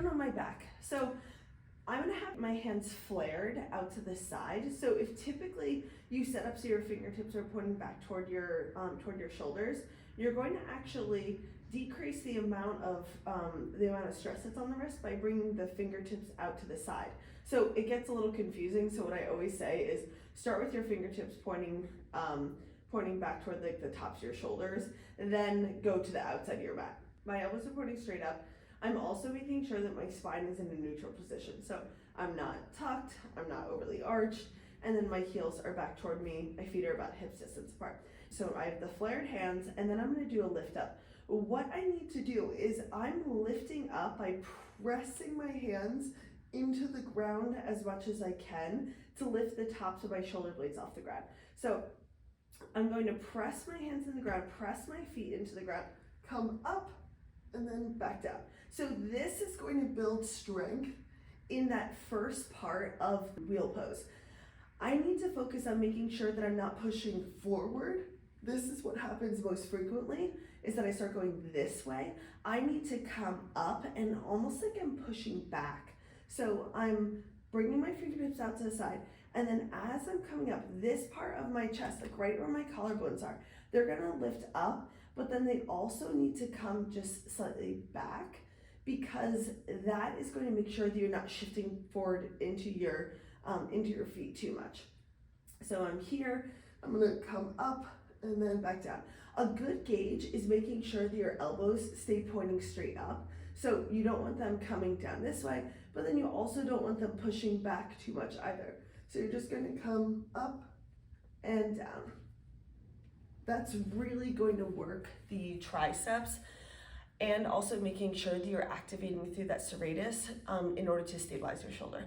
down on my back. So I'm gonna have my hands flared out to the side. So if typically you set up so your fingertips are pointing back toward your shoulders, you're going to actually decrease the amount of stress that's on the wrist by bringing the fingertips out to the side. So it gets a little confusing. So what I always say is start with your fingertips pointing back toward like the tops of your shoulders, and then go to the outside of your mat. My elbows are pointing straight up. I'm also making sure that my spine is in a neutral position. So I'm not tucked, I'm not overly arched, and then my heels are back toward me. My feet are about hips distance apart. So I have the flared hands, and then I'm gonna do a lift up. What I need to do is I'm lifting up by pressing my hands into the ground as much as I can to lift the tops of my shoulder blades off the ground. So I'm going to press my hands in the ground, press my feet into the ground, come up, and then back down. So this is going to build strength in that first part of wheel pose. I need to focus on making sure that I'm not pushing forward. This is what happens most frequently, is that I start going this way. I need to come up and almost like I'm pushing back. So I'm bringing my fingertips out to the side, and then as I'm coming up, this part of my chest, like right where my collarbones are, they're gonna lift up, but then they also need to come just slightly back, because that is going to make sure that you're not shifting forward into your feet too much. So I'm here, I'm gonna come up and then back down. A good gauge is making sure that your elbows stay pointing straight up. So you don't want them coming down this way, but then you also don't want them pushing back too much either. So you're just gonna come up and down. That's really going to work the triceps, and also making sure that you're activating through that serratus in order to stabilize your shoulder.